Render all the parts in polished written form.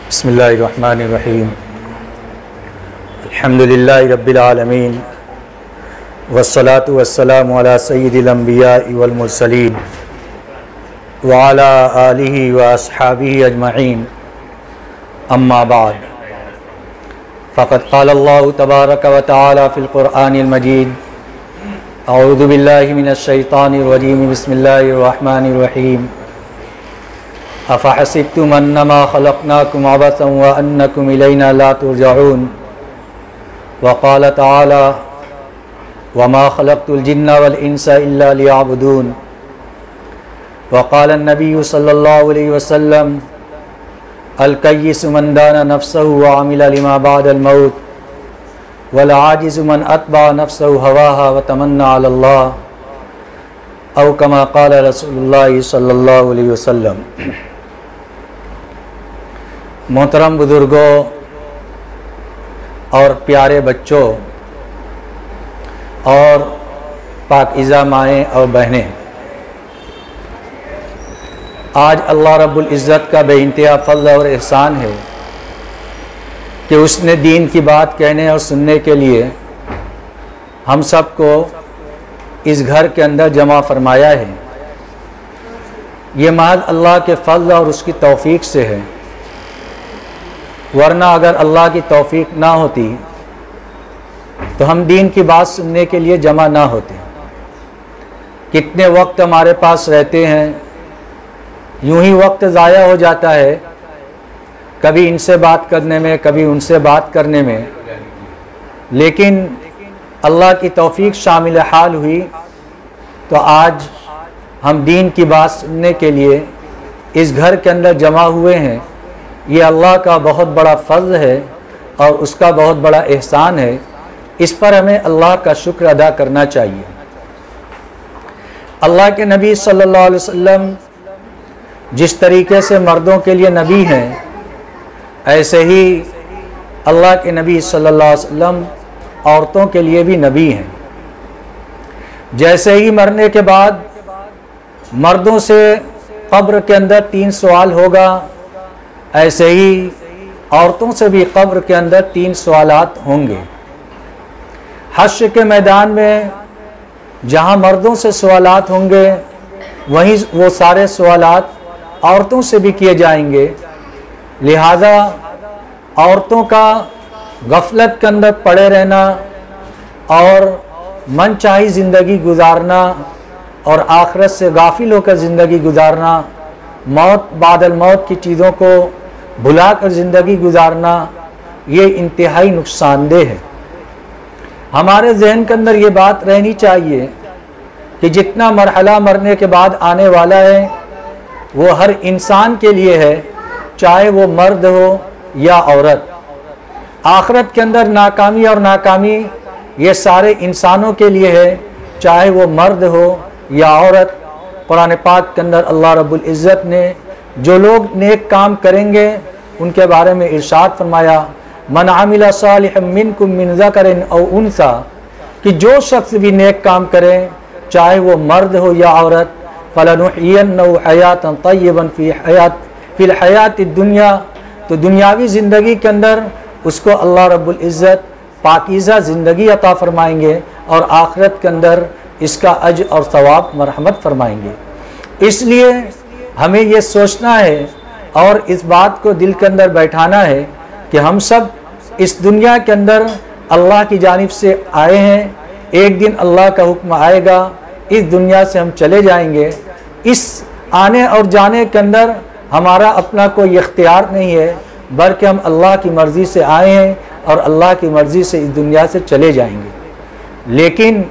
बिस्मिल्लाहिर्रहमानिर्रहीम अल्हम्दुलिल्लाहि रब्बिल आलमीन वस्सलातु वस्सलामु अला सय्यिदिल अंबिया'i वल मुरसलीन व अला आलिहि व अस्हाबिहि अजमईन अम्मा बाद फ़क़द क़ाल अल्लाहु तबारक व तआला फ़िल क़ुरआनिल मजीद अऊज़ु बिल्लाहि मिनश शैतानिर रजीम बिस्मिल्लाहिर रहमानिर रहीम अफ़हसिब्तुम अन्नमा ख़लक़नाकुम अबसन व अन्नकुम इलैना ला तुरजऊन व क़ाल तआला वमा ख़लक़तुल जिन्ना वल इंसा इल्ला लियअबुदून व क़ाल अन्नबिय्यु सल्लल्लाहु अलैहि वसल्लम अल कय्यिसु मन दाना नफ़्सहु व अमिला लिमा बअदल मौत वल आजिज़ु मन अत्बअ नफ़्सहु हवाहा व तमन्ना अलल्लाह औ कमा क़ाल रसूलुल्लाह सल्लल्लाहु अलैहि वसल्लम। मोहतरम बुजुर्गों और प्यारे बच्चों और पाकीज़ा माएँ और बहनें, आज अल्लाह रब्बुल इज़्ज़त का बेइंतहा फ़ज़्ल और एहसान है कि उसने दीन की बात कहने और सुनने के लिए हम सबको इस घर के अंदर जमा फरमाया है। ये महज अल्लाह के फ़ज़्ल और उसकी तौफ़ीक़ से है, वरना अगर अल्लाह की तौफ़ीक़ ना होती तो हम दीन की बात सुनने के लिए जमा ना होते। कितने वक्त हमारे पास रहते हैं, यूं ही वक्त ज़ाया हो जाता है, कभी इनसे बात करने में, कभी उनसे बात करने में। लेकिन अल्लाह की तौफ़ीक़ शामिल हाल हुई तो आज हम दीन की बात सुनने के लिए इस घर के अंदर जमा हुए हैं। ये अल्लाह का बहुत बड़ा फ़ज़्ल है और उसका बहुत बड़ा एहसान है। इस पर हमें अल्लाह का शुक्र अदा करना चाहिए। अल्लाह के नबी सल्लल्लाहु अलैहि वसल्लम जिस तरीके से मर्दों के लिए नबी हैं, ऐसे ही अल्लाह के नबी सल्लल्लाहु अलैहि वसल्लम औरतों के लिए भी नबी हैं। जैसे ही मरने के बाद मर्दों से कब्र के अंदर 3 सवाल होगा, ऐसे ही औरतों से भी कब्र के अंदर 3 सवालात होंगे। हश्र के मैदान में जहां मर्दों से सवालात होंगे, वहीं वो सारे सवालात औरतों से भी किए जाएंगे। लिहाजा औरतों का गफलत के अंदर पड़े रहना और मनचाही ज़िंदगी गुजारना और आखिरत से गाफिल होकर ज़िंदगी गुजारना, मौत बादल मौत की चीज़ों को भुलाकर ज़िंदगी गुजारना, ये इंतहाई नुकसानदेह है। हमारे जहन के अंदर ये बात रहनी चाहिए कि जितना मरहला मरने के बाद आने वाला है वो हर इंसान के लिए है, चाहे वो मर्द हो या औरत। आखिरत के अंदर नाकामी और नाकामी ये सारे इंसानों के लिए है, चाहे वो मर्द हो या औरत। कुरान पाक के अंदर अल्लाह रब्बुल इज़्ज़त ने जो लोग नेक काम करेंगे उनके बारे में इरशाद फरमाया, मन आमिला सालिहम मिनकुम मिन ज़करिन औ उन्सा, कि जो शख्स भी नेक काम करे, चाहे वो मर्द हो या औरत, फलनुहयिन्नहु हयातन तय्यबन फिल हयातिद दुनिया, तो दुनियावी ज़िंदगी के अंदर उसको अल्लाह रब्बुल इज़्ज़त पाकीज़ा ज़िंदगी अता फरमाएंगे और आखिरत के अंदर इसका अज और सवाब मरहमत फरमाएंगे। इसलिए हमें ये सोचना है और इस बात को दिल के अंदर बैठाना है कि हम सब इस दुनिया के अंदर अल्लाह की जानिब से आए हैं। एक दिन अल्लाह का हुक्म आएगा, इस दुनिया से हम चले जाएंगे। इस आने और जाने के अंदर हमारा अपना कोई इख्तियार नहीं है, बल्कि हम अल्लाह की मर्ज़ी से आए हैं और अल्लाह की मर्ज़ी से इस दुनिया से चले जाएंगे। लेकिन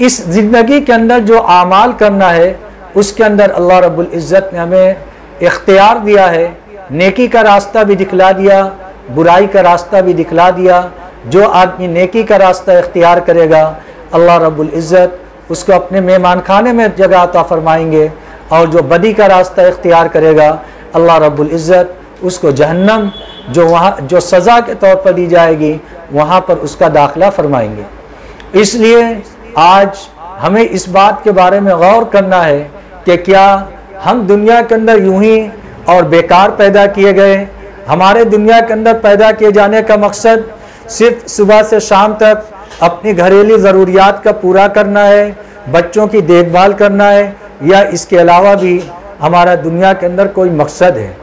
इस ज़िंदगी के अंदर जो आमाल करना है, उसके अंदर अल्लाह रब्बुल इज़्ज़त ने हमें इख्तियार दिया है। नेकी का रास्ता भी दिखला दिया, बुराई का रास्ता भी दिखला दिया। जो आदमी नेकी का रास्ता इख्तियार करेगा, अल्लाह रब्बुल इज़्ज़त उसको अपने मेहमान खाने में जगह अता फरमाएंगे, और जो बदी का रास्ता इख्तियार करेगा, अल्लाह रब्बुल इज़्ज़त उसको जहन्नम जो सज़ा के तौर पर दी जाएगी, वहाँ पर उसका दाखिला फरमाएंगे। इसलिए आज हमें इस बात के बारे में गौर करना है कि क्या हम दुनिया के अंदर यूं ही और बेकार पैदा किए गए हमारे दुनिया के अंदर पैदा किए जाने का मकसद सिर्फ सुबह से शाम तक अपनी घरेलू ज़रूरियात का पूरा करना है, बच्चों की देखभाल करना है, या इसके अलावा भी हमारा दुनिया के अंदर कोई मकसद है?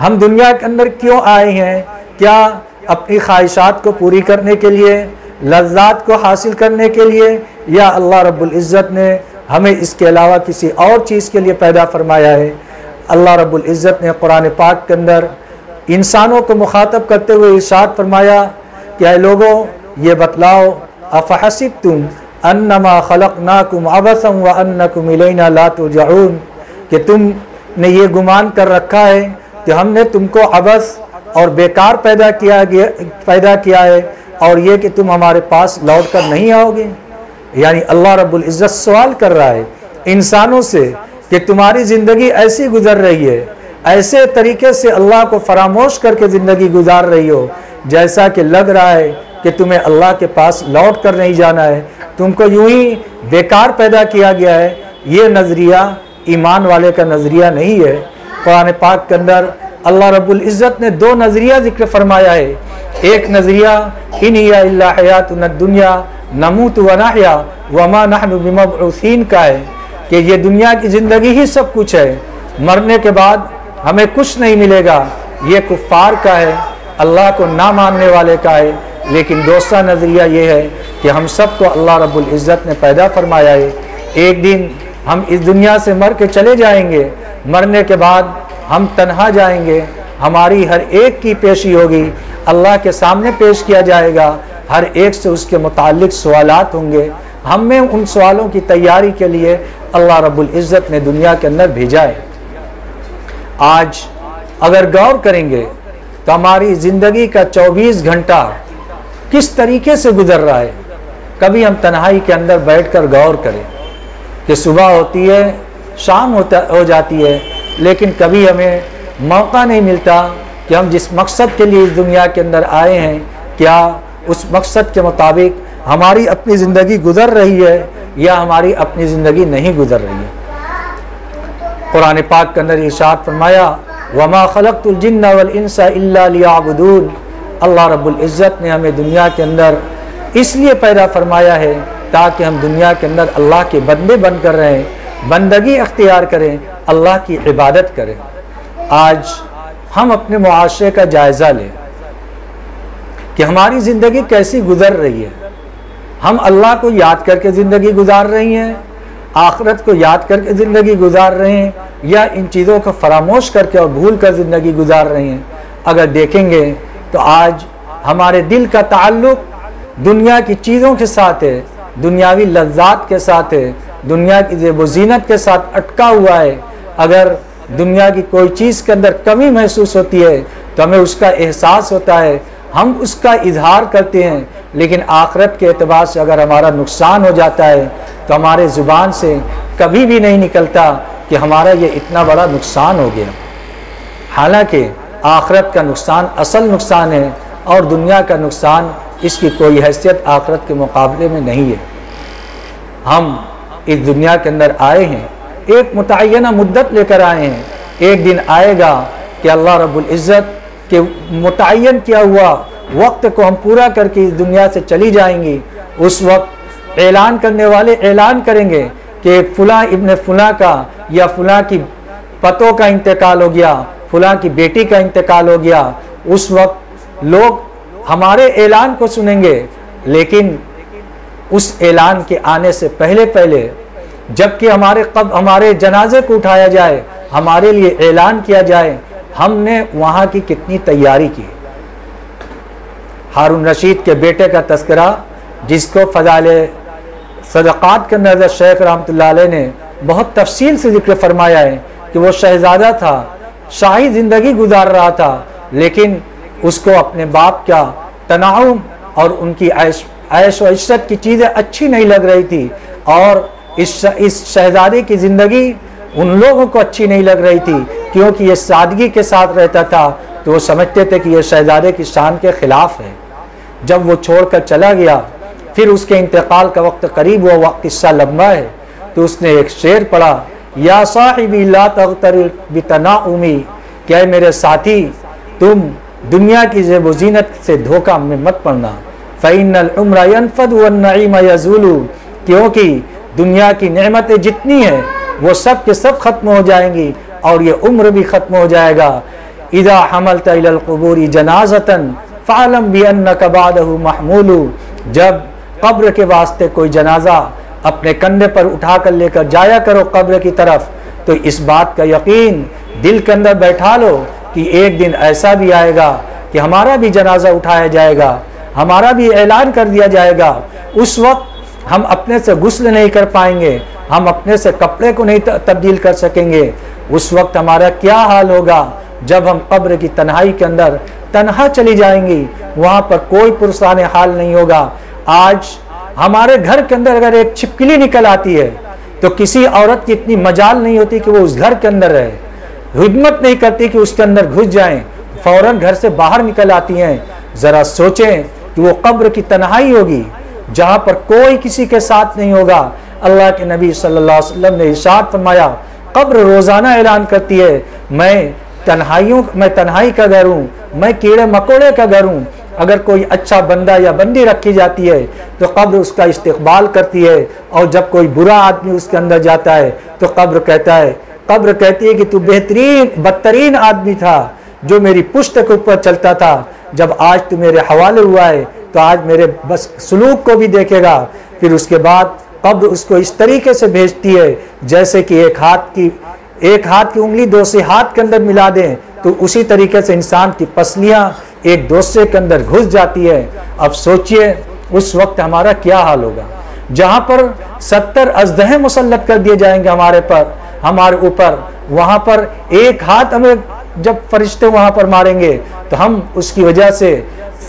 हम दुनिया के अंदर क्यों आए हैं? क्या अपनी ख्वाहिशात को पूरी करने के लिए, लज्जात को हासिल करने के लिए, या अल्लाह रब्बुल इज़्ज़त ने हमें इसके अलावा किसी और चीज़ के लिए पैदा फरमाया है? अल्लाह रब्बुल इज़्ज़त ने कुरान पाक के अंदर इंसानों को मुखातब करते हुए इरशाद फरमाया कि ऐ लोगों, ये बतलाओ, अफ़हसिबतुम अन्नमा खलक़नाकुम अबसन व अन्नकुम इलैना ला तुरजऊन, कि तुमने ये गुमान कर रखा है कि हमने तुमको अबस और बेकार पैदा किया है और ये कि तुम हमारे पास लौट कर नहीं आओगे। यानी अल्लाह रब्बुल इज़्ज़त सवाल कर रहा है इंसानों से कि तुम्हारी ज़िंदगी ऐसी गुजर रही है, ऐसे तरीके से अल्लाह को फरामोश करके ज़िंदगी गुजार रही हो जैसा कि लग रहा है कि तुम्हें अल्लाह के पास लौट कर नहीं जाना है, तुमको यूं ही बेकार पैदा किया गया है। ये नज़रिया ईमान वाले का नज़रिया नहीं है। कुरान पाक के अंदर अल्लाह रब्बुल इज़्ज़त ने दो नज़रिया जिक्र फरमाया है। एक नज़रिया इन हिया इल्ला हयातुन दुनिया नमूतु व नहया व मा नहनु बिमबऊसीन का है कि ये दुनिया की ज़िंदगी ही सब कुछ है, मरने के बाद हमें कुछ नहीं मिलेगा। ये कुफ़ार का है, अल्लाह को ना मानने वाले का है। लेकिन दूसरा नज़रिया ये है कि हम सबको अल्लाह रब्बुल इज़्ज़त ने पैदा फरमाया है। एक दिन हम इस दुनिया से मर के चले जाएंगे, मरने के बाद हम तन्हा जाएंगे, हमारी हर एक की पेशी होगी, अल्लाह के सामने पेश किया जाएगा, हर एक से उसके मुताल्लिक सवालात होंगे। हमें उन सवालों की तैयारी के लिए अल्लाह रब्बुल इज़्ज़त ने दुनिया के अंदर भेजा है। आज अगर गौर करेंगे तो हमारी ज़िंदगी का 24 घंटा किस तरीके से गुजर रहा है। कभी हम तन्हाई के अंदर बैठकर गौर करें कि सुबह होती है, शाम हो जाती है, लेकिन कभी हमें मौका नहीं मिलता कि हम जिस मकसद के लिए इस दुनिया के अंदर आए हैं, क्या उस मकसद के मुताबिक हमारी अपनी ज़िंदगी गुजर रही है या हमारी अपनी ज़िंदगी नहीं गुजर रही है। कुरान पाक के अंदर इरशाद फरमाया वमा खलक़तुल जिन्ना वल इंसा इल्ला लियअबुदून। अल्लाह रब्बुल इज़्ज़त ने हमें दुनिया के अंदर इसलिए पैदा फरमाया है ताकि हम दुनिया के अंदर अल्लाह के बंदे बनकर रहें, बंदगी अख्तियार करें, अल्लाह की इबादत करें। आज हम अपने मुआशरे का जायज़ा लें कि हमारी ज़िंदगी कैसी गुजर रही है। हम अल्लाह को याद करके ज़िंदगी गुजार रही हैं, आखिरत को याद करके ज़िंदगी गुजार रहे हैं, या इन चीज़ों को फरामोश करके और भूल कर ज़िंदगी गुजार रहे हैं। अगर देखेंगे तो आज हमारे दिल का ताल्लुक़ दुनिया की चीज़ों के साथ है, दुनियावी लज्जात के साथ है, दुनिया की ज़ेब व ज़ीनत के साथ अटका हुआ है। अगर दुनिया की कोई चीज़ के अंदर कमी महसूस होती है तो हमें उसका एहसास होता है, हम उसका इजहार करते हैं, लेकिन आखिरत के एतबार से अगर हमारा नुकसान हो जाता है तो हमारे ज़ुबान से कभी भी नहीं निकलता कि हमारा ये इतना बड़ा नुकसान हो गया। हालांकि आखिरत का नुकसान असल नुकसान है और दुनिया का नुकसान इसकी कोई हैसियत आखिरत के मुकाबले में नहीं है। हम इस दुनिया के अंदर आए हैं, एक मुतय्यना मुद्दत लेकर आए हैं। एक दिन आएगा कि अल्लाह रब्बुल इज़्ज़त के मुतय्यन किया हुआ वक्त को हम पूरा करके इस दुनिया से चली जाएंगी। उस वक्त ऐलान करने वाले ऐलान करेंगे कि फ़ुला इब्न फ़ुला का या फ़ुला की पतों का इंतकाल हो गया, फ़ुला की बेटी का इंतकाल हो गया। उस वक्त लोग हमारे ऐलान को सुनेंगे, लेकिन उस ऐलान के आने से पहले पहले जबकि हमारे जनाजे को उठाया जाए, हमारे लिए ऐलान किया जाए हमने वहाँ की कितनी तैयारी की। हारून रशीद के बेटे का तस्करा जिसको फ़ज़ाइल सदक़ात के अंदर शेख रहमतुल्लाह अलैह ने बहुत तफसील से जिक्र फरमाया है कि वो शहज़ादा था, शाही ज़िंदगी गुजार रहा था, लेकिन उसको अपने बाप का तनाउम और उनकी ऐश व इशरत की चीज़ें अच्छी नहीं लग रही थी, और इस शहज़ादे की ज़िंदगी उन लोगों को अच्छी नहीं लग रही थी क्योंकि ये सादगी के साथ रहता था, तो वो समझते थे कि ये शहज़ादे की शान के ख़िलाफ़ है। जब वो छोड़कर चला गया, फिर उसके इंतकाल का वक्त करीब हुआ, वक्त किस्सा लंबा है, तो उसने एक शेर पढ़ा, या साहिबी ला तग़तर बितनाउमी, क्या मेरे साथी तुम दुनिया की ज़ेब व ज़ीनत से धोखा में मत पड़ना। फ़इन्नल उम्र यनफ़द वन्नईम यज़ूलु, क्योंकि दुनिया की नेमतें जितनी हैं वो सब के सब ख़त्म हो जाएंगी और ये उम्र भी ख़त्म हो जाएगा। इज़ा हमलत इलल क़ुबूरि जनाज़तन फ़अलम बिअन्नका बअदहु महमूलु, जब कब्र के वास्ते कोई जनाजा अपने कंधे पर उठा कर लेकर जाया करो कब्र की तरफ, तो इस बात का यकीन दिल के अंदर बैठा लो कि एक दिन ऐसा भी आएगा कि हमारा भी जनाजा उठाया जाएगा, हमारा भी ऐलान कर दिया जाएगा। उस वक्त हम अपने से गुस्ल नहीं कर पाएंगे, हम अपने से कपड़े को नहीं तब्दील कर सकेंगे। उस वक्त हमारा क्या हाल होगा जब हम कब्र की तन्हाई के अंदर तन्हा चली जाएंगी, वहाँ पर कोई पुरसाने हाल नहीं होगा। आज हमारे घर के अंदर अगर एक छिपकली निकल आती है तो किसी औरत की इतनी मजाल नहीं होती कि वो उस घर के अंदर रहे, हिम्मत नहीं करती कि उसके अंदर घुस जाएं, फौरन घर से बाहर निकल आती हैं। ज़रा सोचें कि वो कब्र की तन्हाई होगी जहाँ पर कोई किसी के साथ नहीं होगा। अल्लाह के नबी सल्लल्लाहु अलैहि वसल्लम ने इरशाद फरमाया, कब्र रोज़ाना ऐलान करती है, मैं तन्हाई का घर हूँ, मैं कीड़े मकोड़े का घर हूँ। अगर कोई अच्छा बंदा या बंदी रखी जाती है तो कब्र उसका इस्तकबाल करती है, और जब कोई बुरा आदमी उसके अंदर जाता है तो कब्र कहती है कि तू बदतरीन आदमी था जो मेरी पुश्त के ऊपर चलता था, जब आज तू मेरे हवाले हुआ है तो आज मेरे बस सलूक को भी देखेगा। फिर उसके बाद कब्र उसको इस तरीके से भेजती है जैसे कि एक हाथ की उंगली दूसरे हाथ के अंदर मिला दें तो उसी तरीके से इंसान की पसलियां एक दूसरे के अंदर घुस जाती है। अब सोचिए उस वक्त हमारा क्या हाल होगा, जहां पर 70 अज़दहे मुसल्लत कर दिए जाएंगे हमारे ऊपर। वहां पर एक हाथ हमें जब फरिश्ते वहां पर मारेंगे तो हम उसकी वजह से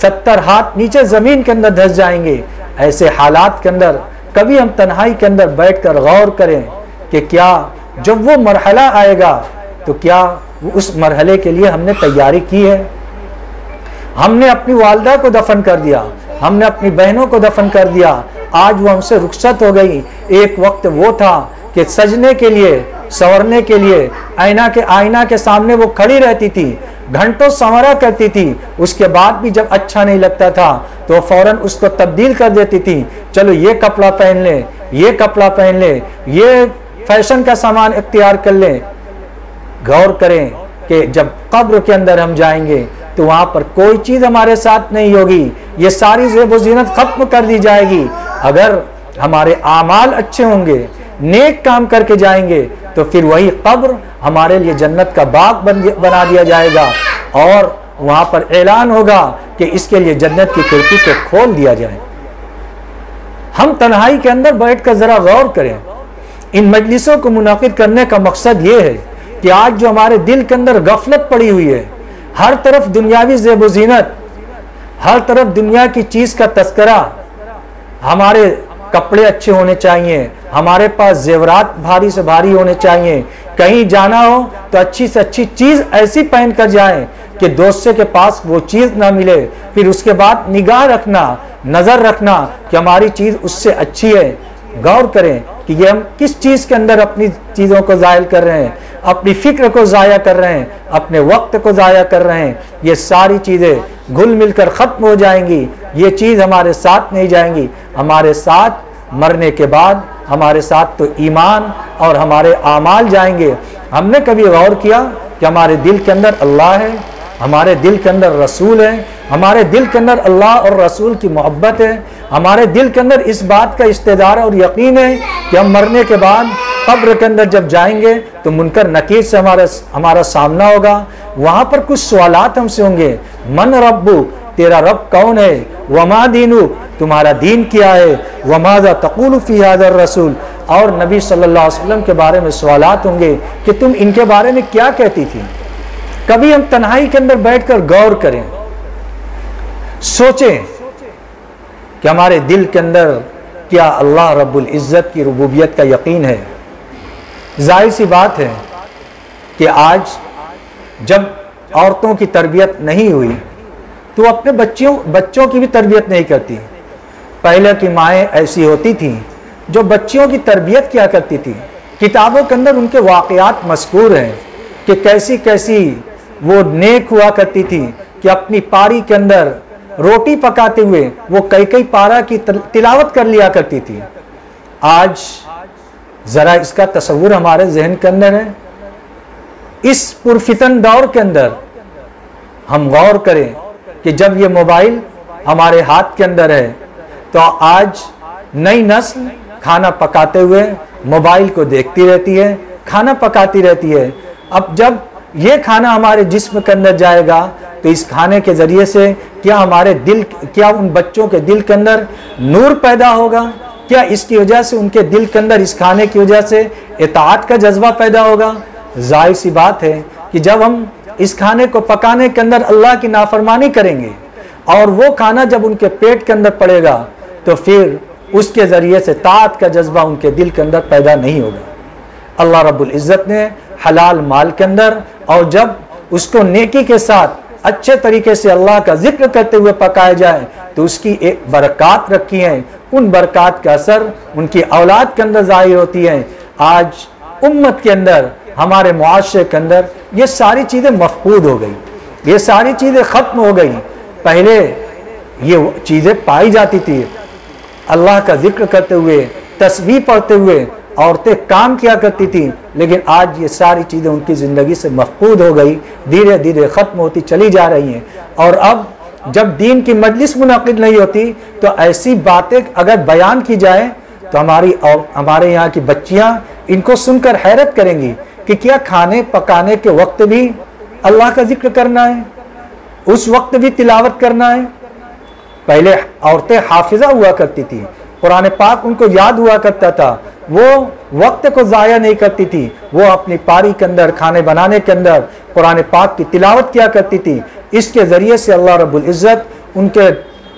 70 हाथ नीचे जमीन के अंदर धंस जाएंगे। ऐसे हालात के अंदर कभी हम तन्हाई के अंदर बैठकर गौर करें कि क्या जब वो मरहला आएगा तो क्या उस मरहले के लिए हमने तैयारी की है। हमने अपनी वालदा को दफन कर दिया, हमने अपनी बहनों को दफन कर दिया, आज वो हमसे रुखसत हो गई। एक वक्त वो था कि सजने के लिए, संवरने के लिए आईना के सामने वो खड़ी रहती थी, घंटों संवरा करती थी, उसके बाद भी जब अच्छा नहीं लगता था तो फौरन उसको तब्दील कर देती थी। चलो ये कपड़ा पहन ले, ये कपड़ा पहन ले, ये फैशन का सामान इख्तियार कर लें। गौर करें कि जब कब्र के अंदर हम जाएंगे तो वहाँ पर कोई चीज़ हमारे साथ नहीं होगी, ये सारी ज़ेब व ज़ीनत ख़त्म कर दी जाएगी। अगर हमारे आमाल अच्छे होंगे, नेक काम करके जाएंगे तो फिर वही कब्र हमारे लिए जन्नत का बाग बना दिया जाएगा और वहाँ पर ऐलान होगा कि इसके लिए जन्नत की खिड़की को खोल दिया जाए। हम तन्हाई के अंदर बैठकर ज़रा गौर करें। इन मजलिसों को मुनाकिद करने का मकसद ये है कि आज जो हमारे दिल के अंदर गफलत पड़ी हुई है, हर तरफ दुनियावी ज़ेब व ज़ीनत, हर तरफ दुनिया की चीज़ का तस्करा, हमारे कपड़े अच्छे होने चाहिए, हमारे पास जेवरात भारी से भारी होने चाहिए, कहीं जाना हो तो अच्छी से अच्छी चीज़ ऐसी पहन कर जाएं कि दोस्त के पास वो चीज़ ना मिले। फिर उसके बाद निगाह रखना, नज़र रखना कि हमारी चीज़ उससे अच्छी है। गौर करें कि ये हम किस चीज़ के अंदर अपनी चीज़ों को ज़ायल कर रहे हैं, अपनी फ़िक्र को ज़ाया कर रहे हैं, अपने वक्त को ज़ाया कर रहे हैं। ये सारी चीज़ें घुल मिलकर ख़त्म हो जाएंगी, ये चीज़ हमारे साथ नहीं जाएंगी। हमारे साथ मरने के बाद हमारे साथ तो ईमान और हमारे आमाल जाएंगे। हमने कभी गौर किया कि हमारे दिल के अंदर अल्लाह है, हमारे दिल के अंदर रसूल है, हमारे दिल के अंदर अल्लाह और रसूल की मोहब्बत है, हमारे दिल के अंदर इस बात का इस्तेदार और यकीन है कि हम मरने के बाद कब्र के अंदर जब जाएंगे तो मुनकर नकीर से हमारा सामना होगा। वहाँ पर कुछ सवालात हमसे होंगे, मन रब्बु, तेरा रब कौन है, वमा दीनु, तुम्हारा दीन क्या है, वमाज़ा तक़ूलु फ़ी हाज़ा रसूल, और नबी सल्लल्लाहु अलैहि वसल्लम के बारे में सवालात होंगे कि तुम इनके बारे में क्या कहती थी। कभी हम तन्हाई के अंदर बैठकर गौर करें, सोचें कि हमारे दिल के अंदर क्या अल्लाह रब्बुल इज़्ज़त की रुबूबियत का यकीन है। जाहिर सी बात है कि आज जब औरतों की तरबियत नहीं हुई तो अपने बच्चों की भी तरबियत नहीं करती। पहले की माएँ ऐसी होती थीं जो बच्चियों की तरबियत क्या करती थी। किताबों के अंदर उनके वाक़यात मज़कूर हैं कि कैसी कैसी वो नेक हुआ करती थी, कि अपनी पारी के अंदर रोटी पकाते हुए वो कई पारा की तिलावत कर लिया करती थी। आज जरा इसका तस्वुर हमारे जहन के अंदर है। इस पुरफितन दौर के अंदर हम गौर करें कि जब ये मोबाइल हमारे हाथ के अंदर है तो आज नई नस्ल खाना पकाते हुए मोबाइल को देखती रहती है, खाना पकाती रहती है। अब जब ये खाना हमारे जिस्म के अंदर जाएगा तो इस खाने के जरिए से क्या उन बच्चों के दिल के अंदर नूर पैदा होगा? क्या इसकी वजह से उनके दिल के अंदर इस खाने की वजह से इताअत का जज्बा पैदा होगा? जाहिर सी बात है कि जब हम इस खाने को पकाने के अंदर अल्लाह की नाफरमानी करेंगे और वो खाना जब उनके पेट के अंदर पड़ेगा तो फिर उसके ज़रिए से ताअत का जज्बा उनके दिल के अंदर पैदा नहीं होगा। अल्लाह रब्बुल इज़्ज़त ने हलाल माल के अंदर और जब उसको नेकी के साथ अच्छे तरीके से अल्लाह का जिक्र करते हुए पकाया जाए तो उसकी एक बरक़ात रखी है। उन बरक़ात का असर उनकी औलाद के अंदर ज़ाहिर होती है। आज उम्मत के अंदर, हमारे मुआशरे के अंदर ये सारी चीज़ें मफकूद हो गई, ये सारी चीज़ें ख़त्म हो गई। पहले ये चीज़ें पाई जाती थी, अल्लाह का जिक्र करते हुए, तस्बीह पढ़ते हुए औरतें काम किया करती थी, लेकिन आज ये सारी चीज़ें उनकी ज़िंदगी से मफकूद हो गई, धीरे धीरे ख़त्म होती चली जा रही हैं। और अब जब दीन की मजलिस मुनक़िद नहीं होती तो ऐसी बातें अगर बयान की जाए तो हमारे यहाँ की बच्चियाँ इनको सुनकर हैरत करेंगी कि क्या खाने पकाने के वक्त भी अल्लाह का जिक्र करना है, उस वक्त भी तिलावत करना है। पहले औरतें हाफिजा हुआ करती थी, कुरान पाक उनको याद हुआ करता था, वो वक्त को ज़ाया नहीं करती थी, वो अपनी पारी के अंदर खाने बनाने के अंदर कुरान पाक की तिलावत किया करती थी। इसके ज़रिए से अल्लाह रब्बुल इज़्ज़त उनके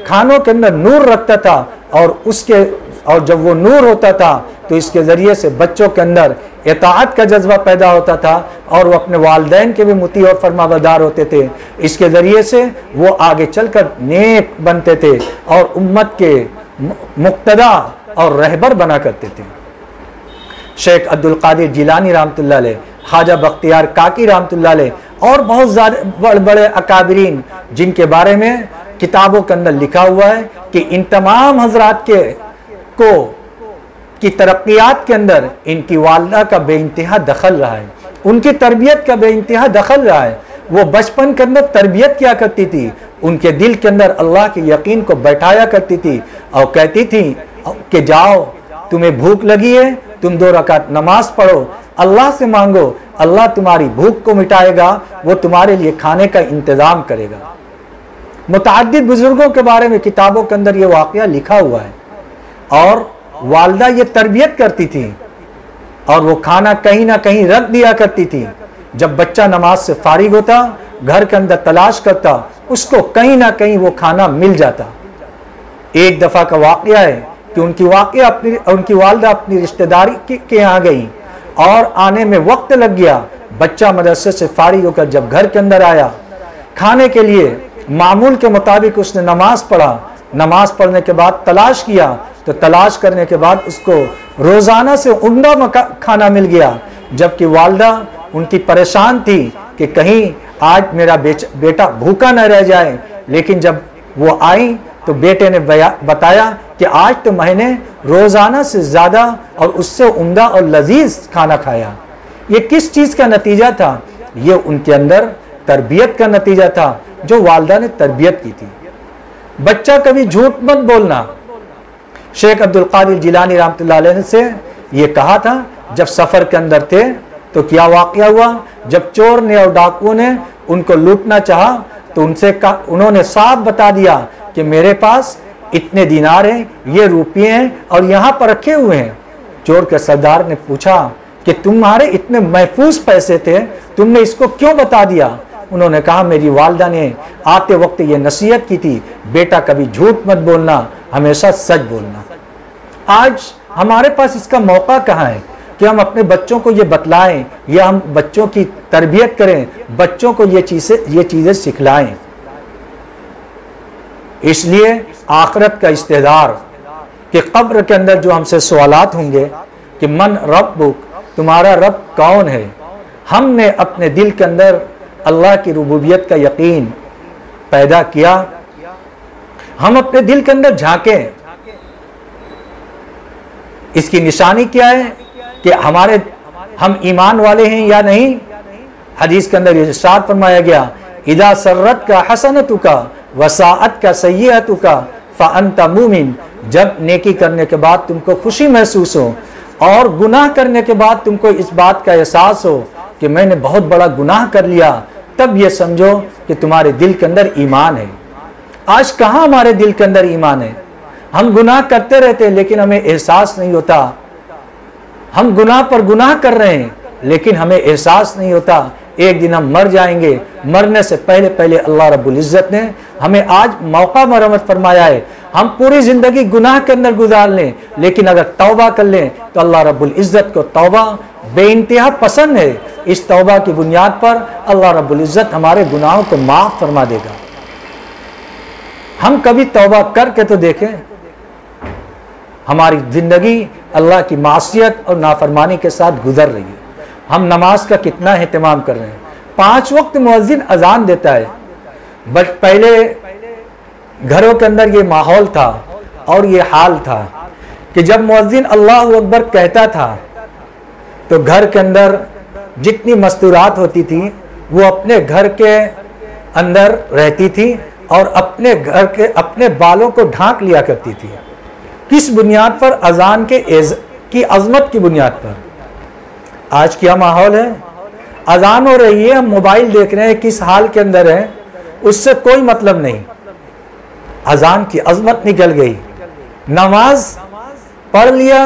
खानों के अंदर नूर रखता था और जब वो नूर होता था तो इसके ज़रिए से बच्चों के अंदर इताअत का जज्बा पैदा होता था और वो अपने वालिदैन के भी मुती और फरमाबरदार होते थे। इसके ज़रिए से वो आगे चलकर नेक बनते थे और उम्मत के मुक्तदा और रहबर बना करते थे। शेख अब्दुल कादिर जिलानी रहमतुल्लाह अलैह, ख्वाजा बख्तियार काकी रहमतुल्लाह अलैह और बहुत बड़े बड़े अकाबिरीन जिनके बारे में किताबों के अंदर लिखा हुआ है कि इन तमाम हजरात की तरक्यात के अंदर इनकी वालिदा का बेइंतहा दखल रहा है, उनकी तरबियत का बेइंतहा दखल रहा है। वो बचपन के अंदर तरबियत किया करती थी, उनके दिल के अंदर अल्लाह के यकीन को बैठाया करती थी और कहती थी कि जाओ, तुम्हें भूख लगी है, तुम 2 रकात नमाज पढ़ो, अल्लाह से मांगो, अल्लाह तुम्हारी भूख को मिटाएगा, वो तुम्हारे लिए खाने का इंतज़ाम करेगा। मुतअद्दिद बुजुर्गों के बारे में किताबों के अंदर ये वाक़या लिखा हुआ है। और वालिदा ये तरबियत करती थी और वो खाना कहीं ना कहीं रख दिया करती थी। जब बच्चा नमाज से फारिग होता, घर के अंदर तलाश करता, उसको कहीं ना कहीं वो खाना मिल जाता। एक दफ़ा का वाक़या है कि उनकी वालिदा अपनी रिश्तेदारी के यहाँ गई और आने में वक्त लग गया। बच्चा मदरसे से फारिग होकर जब घर के अंदर आया, खाने के लिए मामूल के मुताबिक उसने नमाज पढ़ा। नमाज पढ़ने के बाद तलाश किया तो तलाश करने के बाद उसको रोज़ाना से उम्दा खाना मिल गया। जबकि वालिदा उनकी परेशान थी कि कहीं आज मेरा बेटा भूखा न रह जाए। लेकिन जब वो आई तो बेटे ने बताया कि आज तो मैंने रोज़ाना से ज़्यादा और उससे उम्दा और लजीज खाना खाया। ये किस चीज़ का नतीजा था? ये उनके अंदर तरबियत का नतीजा था, जो वालिदा ने तरबियत की थी। बच्चा कभी झूठ मत बोलना। शेख अब्दुल कादिर जिलानी रहमतुल्लाह अलैह से ये कहा था जब सफ़र के अंदर थे तो क्या वाक़या हुआ। जब चोर ने और डाकुओं ने उनको लूटना चाहा तो उन्होंने साफ बता दिया कि मेरे पास इतने दिनार हैं, ये रुपये हैं और यहाँ पर रखे हुए हैं। चोर के सरदार ने पूछा कि तुम्हारे इतने महफूज पैसे थे, तुमने इसको क्यों बता दिया? उन्होंने कहा मेरी वालिदा ने आते वक्त ये नसीहत की थी, बेटा कभी झूठ मत बोलना, हमेशा सच बोलना। आज हमारे पास इसका मौका कहाँ है कि हम अपने बच्चों को ये बतलाएं या हम बच्चों की तरबियत करें, बच्चों को ये चीज़ें सिखलाएं। इसलिए आखिरत का इस्तेदार कि कब्र के अंदर जो हमसे सवालात होंगे कि मन रब्बुक, तुम्हारा रब कौन है। हमने अपने दिल के अंदर अल्लाह की रुबूबियत का यकीन पैदा किया। हम अपने दिल के अंदर झांकें, इसकी निशानी क्या है कि हम ईमान वाले हैं या नहीं। हदीस के अंदर इरशाद फरमाया गया, इदा सर्रत का हसनतु का वसाअत का सय्यतु का फ़अंता मुमिन। जब नेकी करने के बाद तुमको खुशी महसूस हो और गुनाह करने के बाद तुमको इस बात का एहसास हो कि मैंने बहुत बड़ा गुनाह कर लिया, तब ये समझो कि तुम्हारे दिल के अंदर ईमान है। आज कहाँ हमारे दिल के अंदर ईमान है? हम गुनाह करते रहते हैं लेकिन हमें एहसास नहीं होता। हम गुनाह पर गुनाह कर रहे हैं लेकिन हमें एहसास नहीं होता। एक दिन हम मर जाएंगे, मरने से पहले पहले अल्लाह रब्बुल इज़्ज़त ने हमें आज मौका मरहमत फरमाया है। हम पूरी जिंदगी गुनाह के अंदर गुजार लें, लेकिन अगर तौबा कर लें तो अल्लाह रब्बुल इज़्ज़त को तौबा बेइंतहा पसंद है। इस तौबा की बुनियाद पर अल्लाह रब्बुल इज़्ज़त हमारे गुनाहों को माफ़ फरमा देगा। हम कभी तौबा करके तो देखें। हमारी ज़िंदगी अल्लाह की मासियत और नाफरमानी के साथ गुजर रही है। हम नमाज का कितना एहतमाम कर रहे हैं। 5 वक्त मुअज्जिन अजान देता है, बट पहले घरों के अंदर ये माहौल था और ये हाल था कि जब मुअज्जिन अल्लाहु अकबर कहता था तो घर के अंदर जितनी मस्तूरात होती थी वो अपने घर के अंदर रहती थी और अपने घर के अपने बालों को ढांक लिया करती थी। किस बुनियाद पर? अजान की अजमत की बुनियाद पर। आज क्या माहौल है? अजान हो रही है, हम मोबाइल देख रहे हैं, किस हाल के अंदर है उससे कोई मतलब नहीं। अजान की अजमत निकल गई। नमाज पढ़ लिया,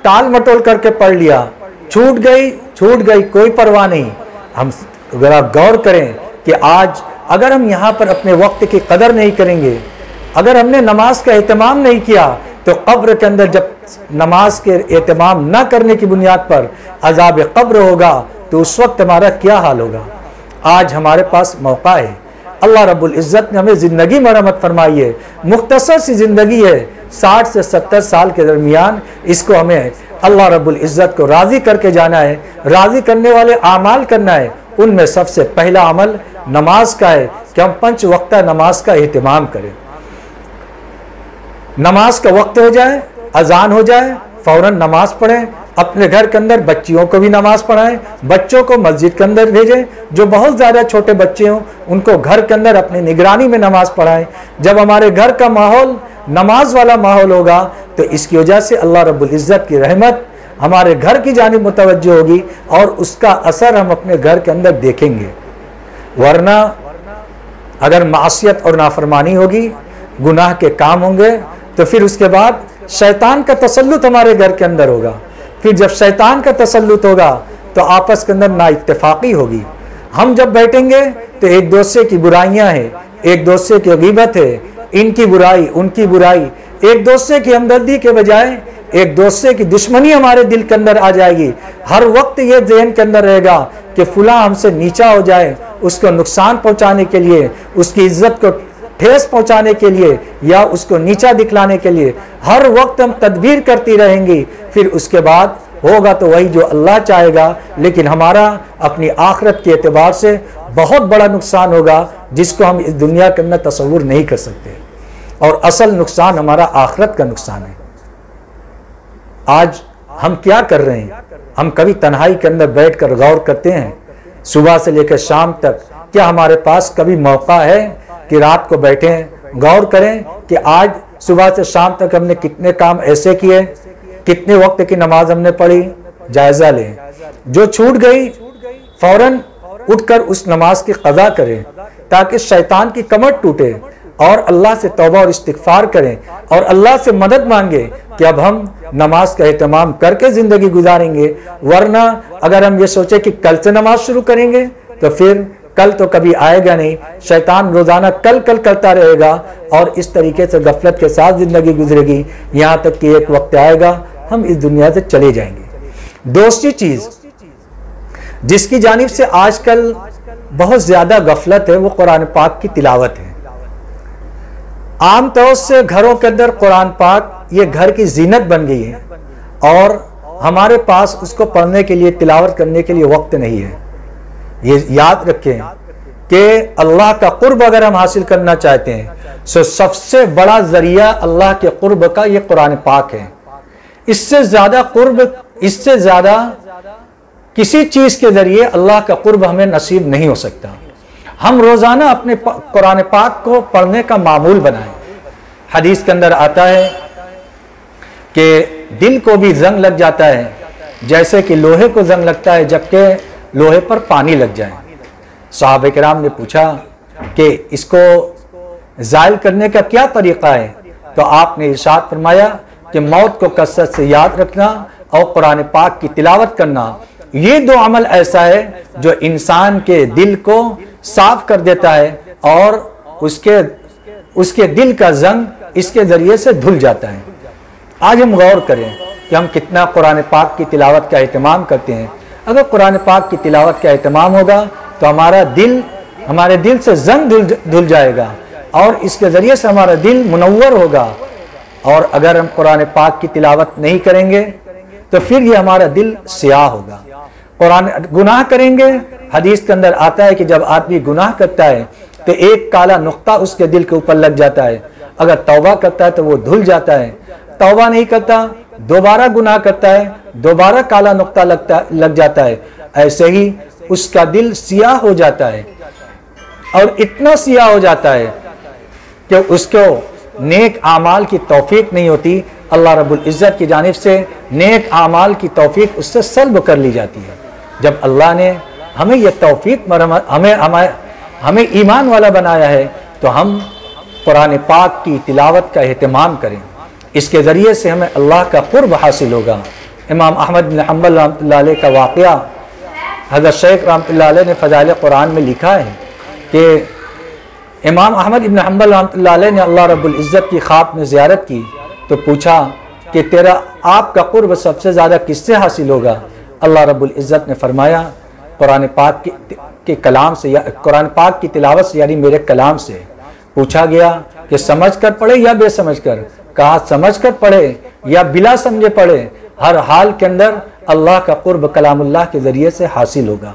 टाल मटोल करके पढ़ लिया, छूट गई, कोई परवाह नहीं। हम अगर आप गौर करें कि आज अगर हम यहाँ पर अपने वक्त की कदर नहीं करेंगे, अगर हमने नमाज का एहतमाम नहीं किया, तो कब्र के अंदर जब नमाज के एहतमाम न करने की बुनियाद पर अजाब कब्र होगा तो उस वक्त हमारा क्या हाल होगा। आज हमारे पास मौका है। अल्लाह रब्बुल इज़्ज़त ने हमें ज़िंदगी मरहमत फरमाई है। मुख्तसर सी ज़िंदगी है, 60 से 70 साल के दरमियान। इसको हमें अल्लाह रब्बुल इज़्ज़त को राज़ी करके जाना है, राज़ी करने वाले आमाल करना है। उनमें सबसे पहला अमल नमाज का है कि हम 5 वक्ता नमाज का एहतमाम करें। नमाज का वक्त हो जाए, अजान हो जाए, फौरन नमाज पढ़ें। अपने घर के अंदर बच्चियों को भी नमाज पढ़ाएं, बच्चों को मस्जिद के अंदर भेजें। जो बहुत ज़्यादा छोटे बच्चे हों उनको घर के अंदर अपनी निगरानी में नमाज पढ़ाएं। जब हमारे घर का माहौल नमाज वाला माहौल होगा तो इसकी वजह से अल्लाह रब्बुल इज़्ज़त की रहमत हमारे घर की जानिब मुतवज्जो होगी और उसका असर हम अपने घर के अंदर देखेंगे। वरना अगर मासियत और नाफरमानी होगी, गुनाह के काम होंगे, तो फिर उसके बाद शैतान का तसल्लुत हमारे घर के अंदर होगा। फिर जब शैतान का तसल्लुत होगा तो आपस के अंदर ना इत्तेफाकी होगी। हम जब बैठेंगे तो एक दूसरे की बुराइयां हैं, एक दूसरे की गीबत है, इनकी बुराई उनकी बुराई, एक दूसरे की हमदर्दी के बजाय एक दूसरे की दुश्मनी हमारे दिल के अंदर आ जाएगी। हर वक्त ये ज़हन के अंदर रहेगा कि फुला हमसे नीचा हो जाए, उसको नुकसान पहुंचाने के लिए, उसकी इज्जत को ठेस पहुंचाने के लिए या उसको नीचा दिखलाने के लिए हर वक्त हम तदबीर करती रहेंगी। फिर उसके बाद होगा तो वही जो अल्लाह चाहेगा, लेकिन हमारा अपनी आखिरत के एतबार से बहुत बड़ा नुकसान होगा जिसको हम इस दुनिया के अंदर तसव्वुर नहीं कर सकते। और असल नुकसान हमारा आखिरत का नुकसान है। आज हम क्या कर रहे हैं? हम कभी तन्हाई के अंदर बैठकर गौर करते हैं सुबह से लेकर शाम तक? क्या हमारे पास कभी मौका है कि रात को बैठें गौर करें कि आज सुबह से शाम तक हमने कितने काम ऐसे किए, कितने वक्त की नमाज हमने पढ़ी? जायजा लें। जो छूट गई फौरन उठकर उस नमाज की कज़ा करें ताकि शैतान की कमर टूटे और अल्लाह से तौबा और इस्तिग़फ़ार करें और अल्लाह से मदद मांगे कि अब हम नमाज का एहतमाम करके ज़िंदगी गुजारेंगे। वरना अगर हम ये सोचे कि कल से नमाज शुरू करेंगे तो फिर कल तो कभी आएगा नहीं। शैतान रोज़ाना कल करता रहेगा और इस तरीके से गफलत के साथ ज़िंदगी गुजरेगी, यहाँ तक कि एक वक्त आएगा हम इस दुनिया से चले जाएंगे। दूसरी चीज़ जिसकी जानिब से आजकल बहुत ज़्यादा गफलत है वो कुरान पाक की तिलावत है। आम तौर से घरों के अंदर कुरान पाक ये घर की जीनत बन गई है और हमारे पास उसको पढ़ने के लिए, तिलावत करने के लिए वक्त नहीं है। ये याद रखें कि अल्लाह का कुर्ब अगर हम हासिल करना चाहते हैं तो सबसे बड़ा जरिया अल्लाह के कुर्ब का ये कुरान पाक है। इससे ज्यादा कुर्ब, इससे ज्यादा किसी चीज के जरिए अल्लाह का कुर्ब हमें नसीब नहीं हो सकता। हम रोजाना अपने कुरान पाक को पढ़ने का मामूल बनाएं। हदीस के अंदर आता है कि दिल को भी जंग लग जाता है जैसे कि लोहे को जंग लगता है जबकि लोहे पर पानी लग जाए। सहाबा किराम ने पूछा कि इसको ज़ायल करने का क्या तरीक़ा है, तो आपने इरशाद फरमाया कि मौत को कसरत से याद रखना और कुरान पाक की तिलावत करना, ये दो अमल ऐसा है जो इंसान के दिल को साफ कर देता है और उसके दिल का जंग इसके ज़रिए से धुल जाता है। आज हम गौर करें कि हम कितना कुरान पाक की तिलावत का एहतमाम करते हैं। अगर कुरान पाक की तिलावत का एहतमाम होगा तो हमारे दिल से जंग धुल जाएगा और इसके ज़रिए से हमारा दिल मुनव्वर होगा। और अगर हम कुरान पाक की तिलावत नहीं करेंगे तो फिर ये हमारा दिल स्याह होगा। कुरान गुनाह करेंगे, हदीस के अंदर आता है कि जब आदमी गुनाह करता है तो एक काला नुक्ता उसके दिल के ऊपर लग जाता है। अगर तौबा करता है तो वो धुल जाता है, तौबा नहीं करता दोबारा गुनाह करता है, दोबारा काला नुक्ता लग जाता है। ऐसे ही उसका दिल सियाह हो जाता है और इतना सियाह हो जाता है कि उसको नेक आमाल की तौफीक नहीं होती। अल्लाह रब्बुल इज़्ज़त की जानिब से नेक आमाल की तौफीक उससे सल्ब कर ली जाती है। जब अल्लाह ने हमें यह तौफीक हमें ईमान वाला बनाया है तो हम कुरान पाक की तिलावत का एहतमाम करें। इसके ज़रिए से हमें अल्लाह का कुर्ब हासिल होगा। इमाम अहमद बिन हम्बल रहमतुल्लाह अलैह का वाक़या हज़रत शेख रहमतुल्लाह अलैह ने फ़ज़ाइल कुरान में लिखा है कि इमाम अहमद बिन हम्बल रहमतुल्लाह अलैह ने अल्लाह रब्बुल इज़्ज़त की ख़्वाब में ज़ियारत की तो पूछा कि तेरा आपका कुर्ब सबसे ज़्यादा किससे हासिल होगा। अल्लाह रब्बुल इज़्ज़त ने फरमाया कुरान पाक के कलाम से, या कुरान पाक की तिलावत से, यानी मेरे कलाम से। पूछा गया कि समझ कर पढ़े या बेसमझ कर, कहा समझ कर पढ़े या बिला समझे पढ़े, हर हाल के अंदर अल्लाह का कुर्ब कलामुल्लाह के ज़रिए से हासिल होगा।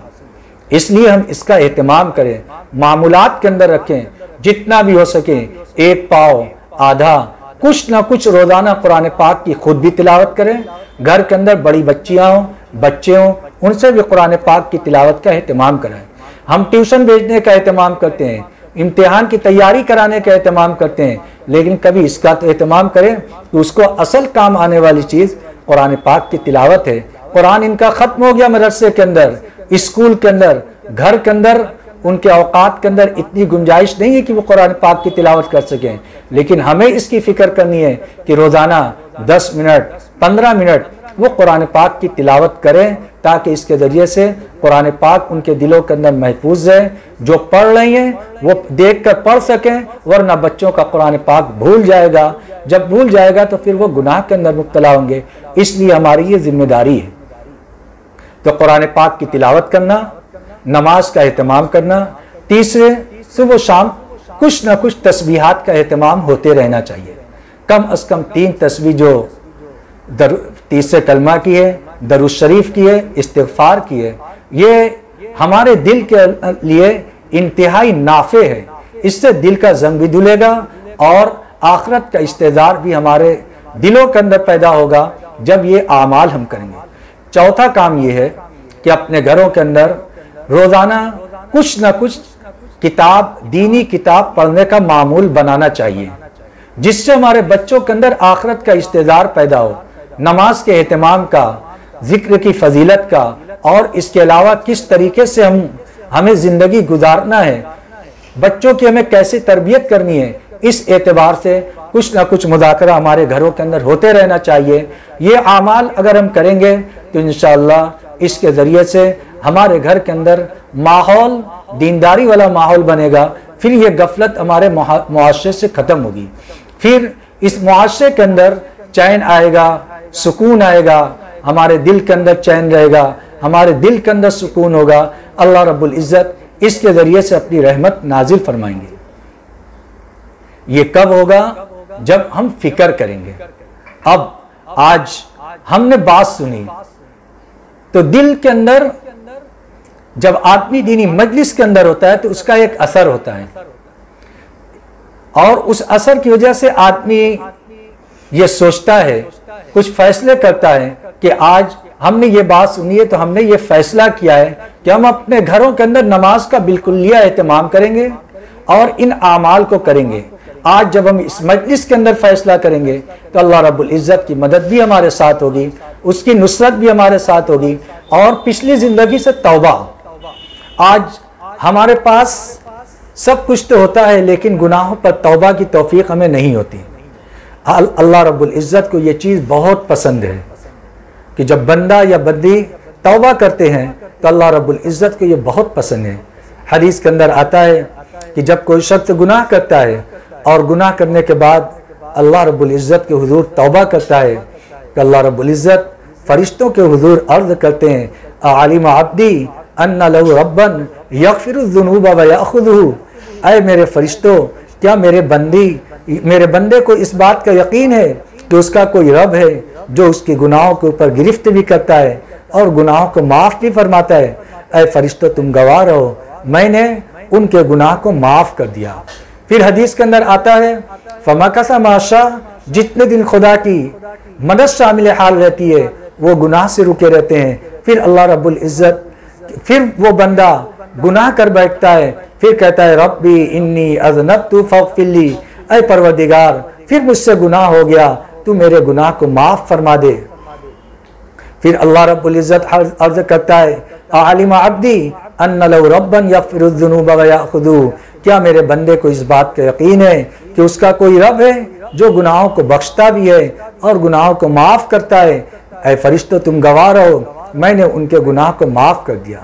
इसलिए हम इसका एहतमाम करें, मामूलात के अंदर रखें, जितना भी हो सके एक पाव आधा कुछ ना कुछ रोज़ाना कुरान पाक की खुद भी तिलावत करें। घर के अंदर बड़ी बच्चियाँ हों, बच्चे हों, उनसे भी कुरान पाक की तिलावत का एहतमाम करें। हम ट्यूशन भेजने का एहतमाम करते हैं, इम्तिहान की तैयारी कराने का एहतमाम करते हैं, लेकिन कभी इसका तो एहतमाम करें कि उसको असल काम आने वाली चीज़ कुरान पाक की तिलावत है। कुरान इनका ख़त्म हो गया मदरसे के अंदर, स्कूल के अंदर, घर के अंदर, उनके औकात के अंदर इतनी गुंजाइश नहीं है कि वो कुरान पाक की तिलावत कर सकें। लेकिन हमें इसकी फ़िक्र करनी है कि रोज़ाना 10 मिनट 15 मिनट वो कुरान पाक की तिलावत करें ताकि इसके ज़रिए से कुरान पाक उनके दिलों के अंदर महफूज है। जो पढ़ रही हैं वो देख कर पढ़ सकें, वरना बच्चों का कुरान पाक भूल जाएगा। जब भूल जाएगा तो फिर वो गुनाह के अंदर मुब्तला होंगे। इसलिए हमारी ये जिम्मेदारी है तो कुरान पाक की तिलावत करना, नमाज का एहतमाम करना। तीसरे, सुबह शाम कुछ ना कुछ तस्बीहात का एहतमाम होते रहना चाहिए। कम अज़ कम 3 तस्बीह जो तीसरे कलमा की है, दरूद शरीफ की है, इस्तिग़फ़ार की है, ये हमारे दिल के लिए इंतहाई नाफे है। इससे दिल का जंग भी धुलेगा और आखिरत का इस्तेज़ार भी हमारे दिलों के अंदर पैदा होगा जब ये आमाल हम करेंगे। चौथा काम ये है कि अपने घरों के अंदर रोज़ाना कुछ ना कुछ किताब, दीनी किताब पढ़ने का मामूल बनाना चाहिए, जिससे हमारे बच्चों के अंदर आखिरत का इस्तेज़ार पैदा हो। नमाज के एहतमाम का, जिक्र की फजीलत का और इसके अलावा किस तरीके से हमें ज़िंदगी गुजारना है, बच्चों की हमें कैसे तरबियत करनी है, इस एतबार से कुछ ना कुछ मुज़ाकरा हमारे घरों के अंदर होते रहना चाहिए। ये आमाल अगर हम करेंगे तो इंशाअल्लाह इसके ज़रिए से हमारे घर के अंदर माहौल दीनदारी वाला माहौल बनेगा। फिर ये गफलत हमारे मुआशरे से ख़त्म होगी। फिर इस मुआशरे के अंदर चैन आएगा, सुकून आएगा, हमारे दिल के अंदर चैन रहेगा, हमारे दिल के अंदर सुकून होगा। अल्लाह रब्बुल इज़्ज़त इसके ज़रिए से अपनी रहमत नाजिल फरमाएंगे। ये कब होगा? जब हम फिक्र करेंगे। अब आज हमने बात सुनी तो दिल के अंदर जब आदमी दीनी मजलिस के अंदर होता है तो उसका एक असर होता है, और उस असर की वजह से आदमी ये सोचता है, कुछ फैसले करता है कि आज हमने ये बात सुनी है तो हमने ये फैसला किया है कि हम अपने घरों के अंदर नमाज का बिल्कुलिया एहतमाम करेंगे और इन आमाल को करेंगे। आज जब हम इस मजलिस के अंदर फैसला करेंगे तो अल्लाह रब्बुल इज़्ज़त की मदद भी हमारे साथ होगी, उसकी नुसरत भी हमारे साथ होगी। और पिछली ज़िंदगी से तौबा, आज हमारे पास सब कुछ तो होता है लेकिन गुनाहों पर तौबा की तौफीक हमें नहीं होती। अल्लाह रब्बुल इज़्ज़त को ये चीज़ बहुत पसंद है कि जब बंदा या बंदी तौबा करते हैं तो अल्लाह रब्बुल इज़्ज़त को ये बहुत पसंद है। हदीस के अंदर आता है कि जब कोई शख्स गुनाह करता है और गुनाह करने के बाद अल्लाह रब्बुल इज़्ज़त के हुजूर तौबा करता है तो अल्लाह रब्बुल इज़्ज़त फरिश्तों के हुजूर अर्ज़ करते हैं, आलिम अब्दी अन्ना लहू रब्बन यग़फिरुज़्ज़ुनूब व याख़ुज़ुहु। ऐ मेरे फरिश्तों, क्या मेरे बंदे को इस बात का यकीन है कि उसका कोई रब है जो उसके गुनाहों के ऊपर गिरफ्त भी करता है और गुनाहों को माफ़ भी फरमाता है। ऐ फरिश्तों, तुम गवाह रहो, मैंने उनके गुनाह को माफ़ कर दिया। फिर हदीस के अंदर आता है, फमकसा माशा, जितने दिन खुदा की मदद शामिल हाल रहती है वो गुनाह से रुके रहते हैं। फिर अल्लाह रब्बुल इज़्ज़त, फिर वो बंदा गुनाह कर बैठता है, फिर कहता है रब्बी इन्नी अज़नबतु फ़ग़फ़िरली, ऐ परवरदिगार फिर मुझसे गुनाह हो गया, तू मेरे गुनाह को माफ़ फरमा दे। फिर अल्लाह रब्बुल इज़्ज़त अर्ज़ करता है, आलिम अब्दी अन्ना लहू रब्बन यग़फिरुज़्ज़ुनूब व याख़ुज़ुहु। क्या मेरे बंदे को इस बात का यकीन है कि उसका कोई रब है जो गुनाहों को बख्शता भी है और गुनाहों को माफ़ करता है। ऐ फरिश्तों, तुम गवाह रहो, मैंने उनके गुनाह को माफ़ कर दिया।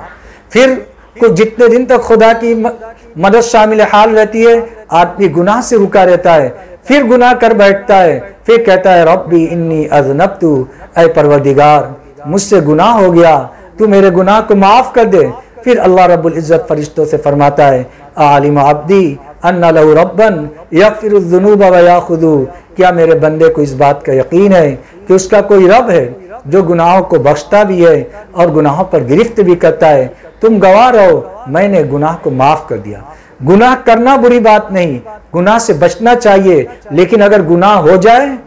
फिर कुछ जितने दिन तक खुदा की मदद शामिल हाल रहती है आदमी गुनाह से रुका रहता है, फिर गुनाह कर बैठता है, फिर कहता है रब्बी इन्नी अज़नबतु, ऐ परवरदिगार मुझसे गुनाह हो गया, तू मेरे गुनाह को माफ़ कर दे। फिर अल्लाह रब्बुल इज़्ज़त फरिश्तों से फरमाता है, आलिम अब्दी अन्ना लहू रब्बन यग़फिरुज़्ज़ुनूब व याख़ुज़ुहु। क्या मेरे बंदे को इस बात का यकीन है कि उसका कोई रब है जो गुनाहों को बख्शता भी है और गुनाहों पर गिरफ्त भी करता है। तुम गवाह रहो, मैंने गुनाह को माफ़ कर दिया। गुनाह करना बुरी बात नहीं, गुनाह से बचना चाहिए, लेकिन अगर गुनाह हो जाए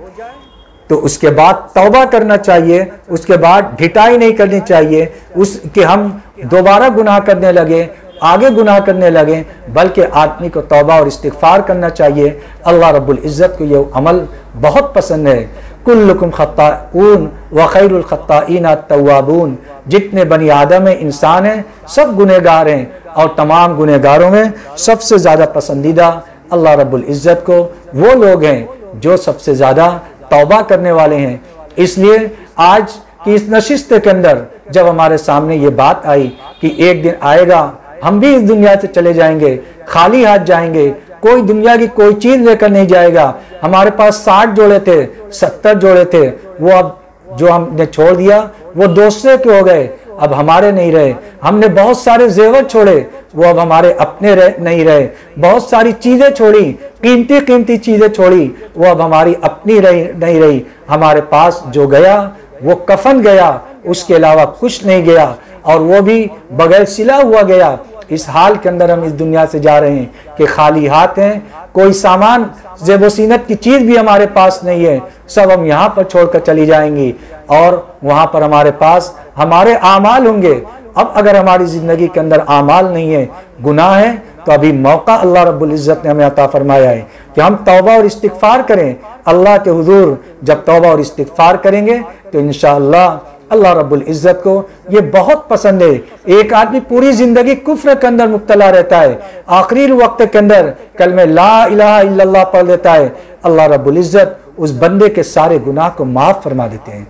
तो उसके बाद तौबा करना चाहिए, उसके बाद ढिठाई नहीं करनी चाहिए कि हम दोबारा गुनाह करने लगे, आगे गुनाह करने लगे, बल्कि आदमी को तौबा और इस्तिग़फ़ार करना चाहिए। अल्लाह रब्बुल इज़्ज़त को ये अमल बहुत पसंद है। कुल्लुकुम खत्ताऊन व खैरुल खत्ताईन अत-तव्वाबून। जितने बनी आदम है, इंसान हैं, सब गुनहगार हैं और तमाम गुनहगारों में सबसे ज़्यादा पसंदीदा अल्लाह रब्बुल इज़्ज़त को वो लोग हैं जो सबसे ज़्यादा तौबा करने वाले हैं। इसलिए आज की इस नशिस्त के अंदर जब हमारे सामने ये बात आई कि एक दिन आएगा हम भी इस दुनिया से चले जाएंगे, खाली हाथ जाएंगे, कोई दुनिया की कोई चीज लेकर नहीं जाएगा। हमारे पास 60 जोड़े थे, 70 जोड़े थे, वो अब जो हमने छोड़ दिया वो दूसरे के हो गए, अब हमारे नहीं रहे। हमने बहुत सारे जेवर छोड़े, वो अब हमारे अपने नहीं रहे। बहुत सारी चीजें छोड़ी, कीमती कीमती चीजें छोड़ी, वो अब हमारी अपनी नहीं रही। हमारे पास जो गया वो कफन गया, उसके अलावा कुछ नहीं गया, और वो भी बगैर सिला हुआ गया। इस हाल के अंदर हम इस दुनिया से जा रहे हैं कि खाली हाथ हैं, कोई सामान ज़ेबो सीनत की चीज़ भी हमारे पास नहीं है, सब हम यहाँ पर छोड़कर चली जाएंगी और वहाँ पर हमारे पास हमारे आमाल होंगे। अब अगर हमारी ज़िंदगी के अंदर आमाल नहीं है, गुनाह है, तो अभी मौका अल्लाह रब्बुल इज़्ज़त ने हमें अता फरमाया है कि हम तौबा और इस्तिग़फ़ार करें। अल्लाह के हुजूर जब तौबा और इस्तिग़फ़ार करेंगे तो इंशाअल्लाह अल्लाह रब्बुल इज़्ज़त को ये बहुत पसंद है। एक आदमी पूरी ज़िंदगी कुफ्र के अंदर मुब्तला रहता है, आखिरी वक्त के अंदर कलमे ला इलाहा इल्लल्लाह पढ़ लेता है, अल्लाह रब्बुल इज़्ज़त उस बंदे के सारे गुनाह को माफ़ फरमा देते हैं।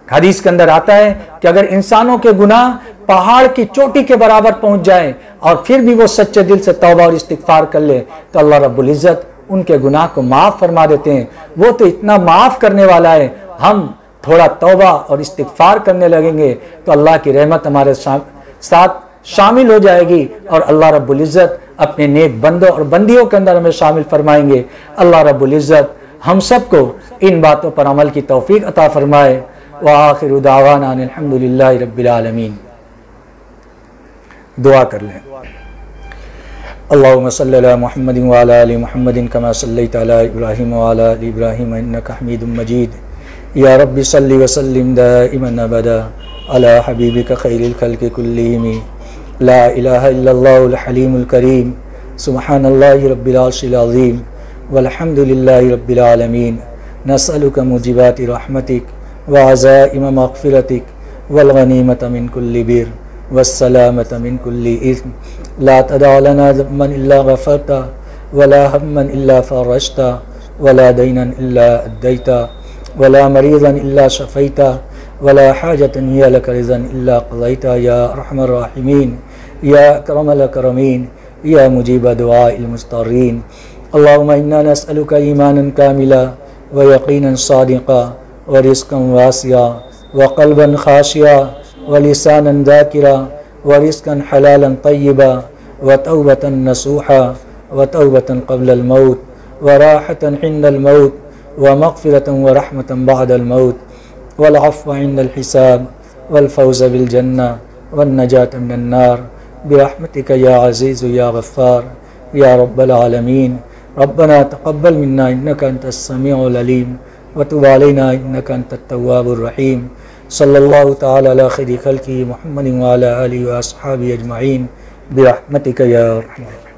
हदीस के अंदर आता है कि अगर इंसानों के गुनाह पहाड़ की चोटी के बराबर पहुंच जाए और फिर भी वो सच्चे दिल से तौबा और इस्तिग़फ़ार कर ले तो अल्लाह रब्बुल इज़्ज़त उनके गुनाह को माफ़ फरमा देते हैं। वो तो इतना माफ़ करने वाला है, हम थोड़ा तौबा और इस्तिग़फ़ार करने लगेंगे तो अल्लाह की रहमत हमारे साथ शामिल हो जाएगी और अल्लाह रब्बुल इज़्ज़त अपने नेक बंदों और बंदियों के अंदर हमें शामिल फरमाएंगे। अल्लाह रब्बुल इज़्ज़त हम सबको इन बातों पर अमल की तौफ़ीक़ अता फरमाए। व आखिरु दावाना अनिल हम्दुलिल्लाहि रब्बिल आलमीन। दुआ कर लें। अल्लाहुम्मा सल्ली अला मुहम्मदिन व अला आलि मुहम्मदिन कमा सल्लैता अला इब्राहीम व अला आलि इब्राहीम इन्नका हमीदुम मजीद। या रब्बि सल्लि व सल्लिम दाइमन अबदा अला हबीबिका खैरिल खल्क़ि कुल्लिहिम। ला इलाहा इल्लल्लाहुल हलीमुल करीम। सुब्हानल्लाहि रब्बिल अर्शिल अज़ीम वल्हम्दुलिल्लाहि रब्बिल आलमीन। नसअलुका मुजिबाति रहमतिक व अज़ाइम मग़फ़िरतिक वल गनीमत मिन कुल्लि बिर वस्सलामत मिन कुल्लि इस्म। ला तदअ लना ज़म्मन इल्ला गफ़रता वला हम्मन इल्ला फ़रजता वला दैनन इल्ला अद्दैता वला मरीज़न इल्ला शफ़ैता वला हाजतन हिय लका रिज़न इल्ला क़ज़ैता या अरहमर राहिमीन या अकरमल अकरमीन या मुजीब दुआइल मुस्तर्रीन। अल्लाहुम्मा इन्ना नस्अलुका ईमानन कामिला व यक़ीनन सादिक़ा व रिज़्क़न वासिआ व क़ल्बन ख़ाशिआ व लिसानन ज़ाकिरा व रिज़्क़न हलालन तय्यिबा व तौबतन नसूहा व तौबतन क़ब्लल मौत व राहतन हिंदल मौत व मग़फ़िरतन व रहमतन बअदल मौत वल अफ़्व इंदल हिसाब वल फ़ौज़ बिल जन्ना वन नजात मिनन नार बिरहमतिका या अज़ीज़ु या गफ़्फ़ार या रब्बल आलमीन। रब्बना तक़ब्बल मिन्ना इन्नका अंतस समीउल अलीम व तुब अलैना इन्नका अंतत तव्वाबुर रहीम। सल्लल्लाहु तआला अला खैरि खल्क़ि मुहम्मदिन व अला आलिहि व अस्हाबिहि अजमईन बिरहमतिका या रहमान।